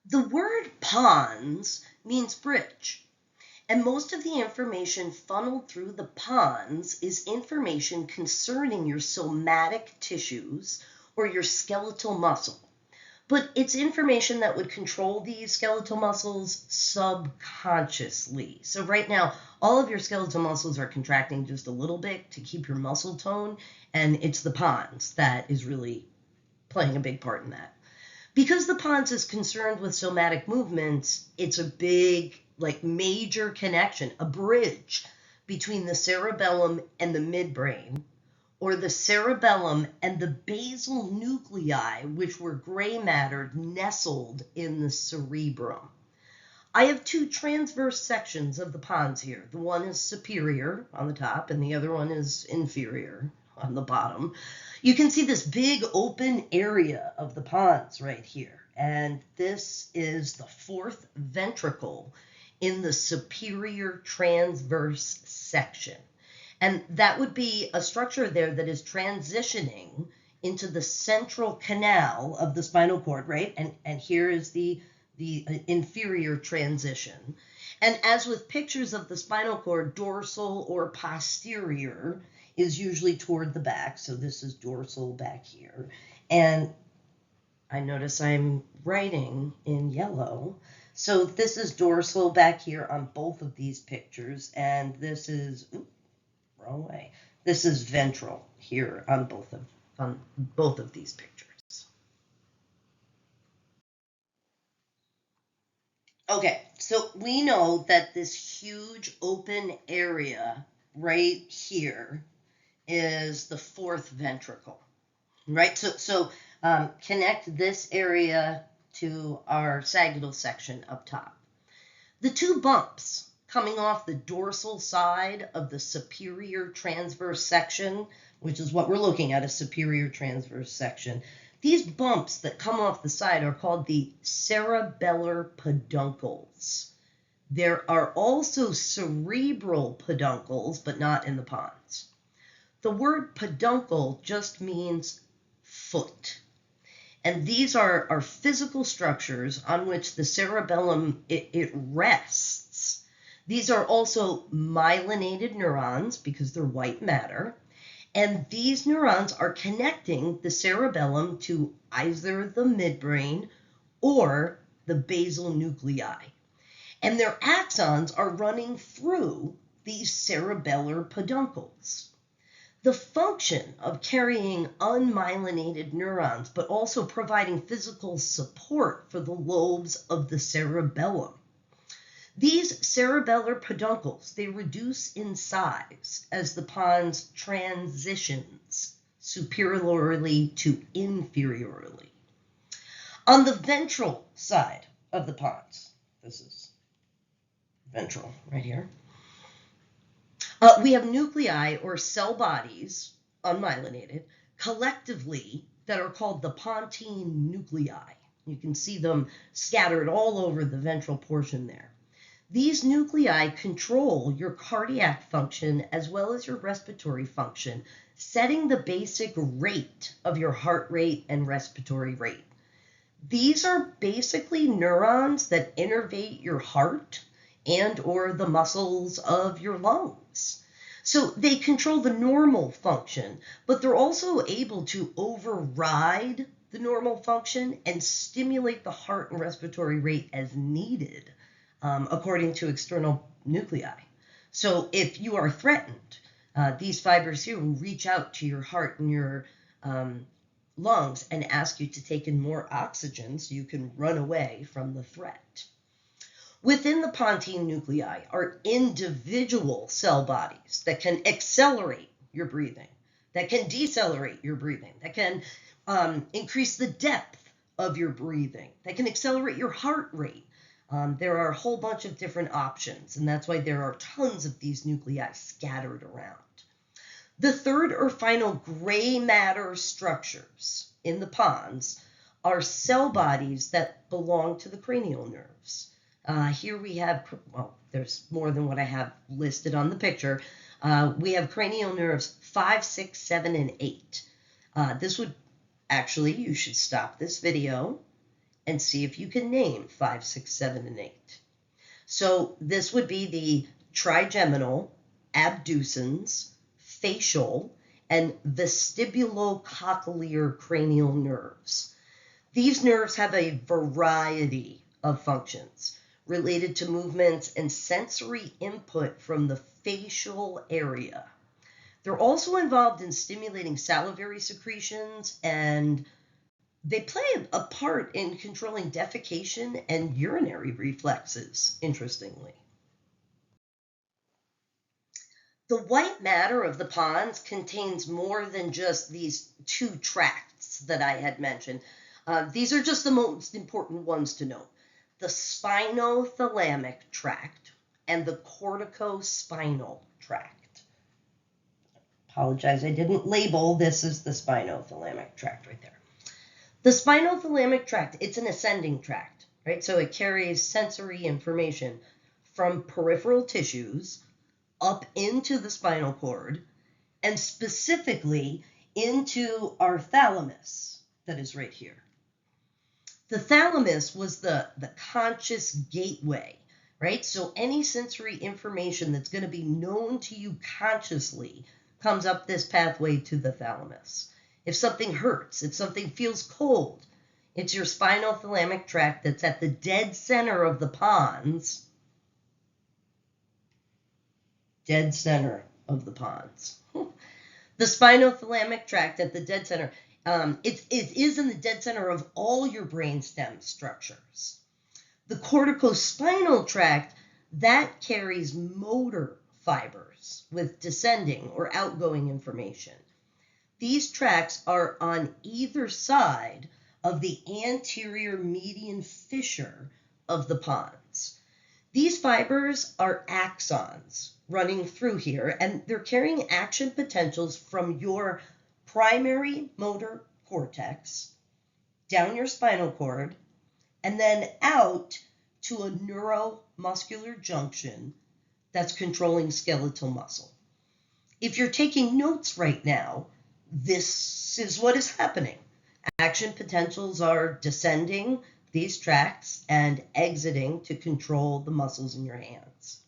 The word pons means bridge, and most of the information funneled through the pons is information concerning your somatic tissues or your skeletal muscle. But it's information that would control these skeletal muscles subconsciously. So right now, all of your skeletal muscles are contracting just a little bit to keep your muscle tone, and it's the pons that is really playing a big part in that. Because the pons is concerned with somatic movements, it's a big, major connection, a bridge between the cerebellum and the midbrain, or the cerebellum and the basal nuclei, which were gray matter nestled in the cerebrum. I have two transverse sections of the pons here. The one is superior on the top, and the other one is inferior on the bottom. You can see this big open area of the pons right here, and this is the fourth ventricle in the superior transverse section. And that would be a structure there that is transitioning into the central canal of the spinal cord, right? And here is the inferior transition. And as with pictures of the spinal cord, dorsal or posterior is usually toward the back. So this is dorsal back here. And I notice I'm writing in yellow. So this is dorsal back here on both of these pictures. And this is, wrong way. This is ventral here on both of these pictures. Okay, so we know that this huge open area right here is the fourth ventricle, right? So connect this area to our sagittal section up top. The two bumps coming off the dorsal side of the superior transverse section, which is what we're looking at, a superior transverse section. These bumps that come off the side are called the cerebellar peduncles. There are also cerebral peduncles, but not in the pons. The word peduncle just means foot. And these are physical structures on which the cerebellum, it rests. These are also myelinated neurons because they're white matter. And these neurons are connecting the cerebellum to either the midbrain or the basal nuclei. And their axons are running through these cerebellar peduncles. The function of carrying unmyelinated neurons, but also providing physical support for the lobes of the cerebellum. These cerebellar peduncles, they reduce in size as the pons transitions superiorly to inferiorly. On the ventral side of the pons, this is ventral right here, we have nuclei or cell bodies, unmyelinated, collectively that are called the pontine nuclei. You can see them scattered all over the ventral portion there. These nuclei control your cardiac function as well as your respiratory function, setting the basic rate of your heart rate and respiratory rate. These are basically neurons that innervate your heart and or the muscles of your lungs. So they control the normal function, but they're also able to override the normal function and stimulate the heart and respiratory rate as needed, according to external nuclei. So if you are threatened, these fibers here will reach out to your heart and your lungs and ask you to take in more oxygen so you can run away from the threat. Within the pontine nuclei are individual cell bodies that can accelerate your breathing, that can decelerate your breathing, that can increase the depth of your breathing, that can accelerate your heart rate. There are a whole bunch of different options, and that's why there are tons of these nuclei scattered around. The third or final gray matter structures in the pons are cell bodies that belong to the cranial nerves. Here we have, well, there's more than what I have listed on the picture. We have cranial nerves 5, 6, 7, and 8. This would actually, you should stop this video and see if you can name 5, 6, 7, and 8. So this would be the trigeminal, abducens, facial, and vestibulocochlear cranial nerves. These nerves have a variety of functions related to movements and sensory input from the facial area. They're also involved in stimulating salivary secretions, and they play a part in controlling defecation and urinary reflexes, interestingly. The white matter of the pons contains more than just these 2 tracts that I had mentioned. These are just the most important ones to note. The spinothalamic tract and the corticospinal tract. Apologize, I didn't label this as the spinothalamic tract right there. The spinothalamic tract, it's an ascending tract, right? So it carries sensory information from peripheral tissues up into the spinal cord, and specifically into our thalamus that is right here. The thalamus was the conscious gateway, right? So any sensory information that's going to be known to you consciously comes up this pathway to the thalamus. If something hurts, if something feels cold, it's your spinothalamic tract that's at the dead center of the pons. Dead center of the pons. The spinothalamic tract at the dead center. It is in the dead center of all your brainstem structures. The corticospinal tract, that carries motor fibers with descending or outgoing information. These tracts are on either side of the anterior median fissure of the pons. These fibers are axons running through here, and they're carrying action potentials from your primary motor cortex down your spinal cord and then out to a neuromuscular junction that's controlling skeletal muscle. If you're taking notes right now, this is what is happening. Action potentials are descending these tracts and exiting to control the muscles in your hands.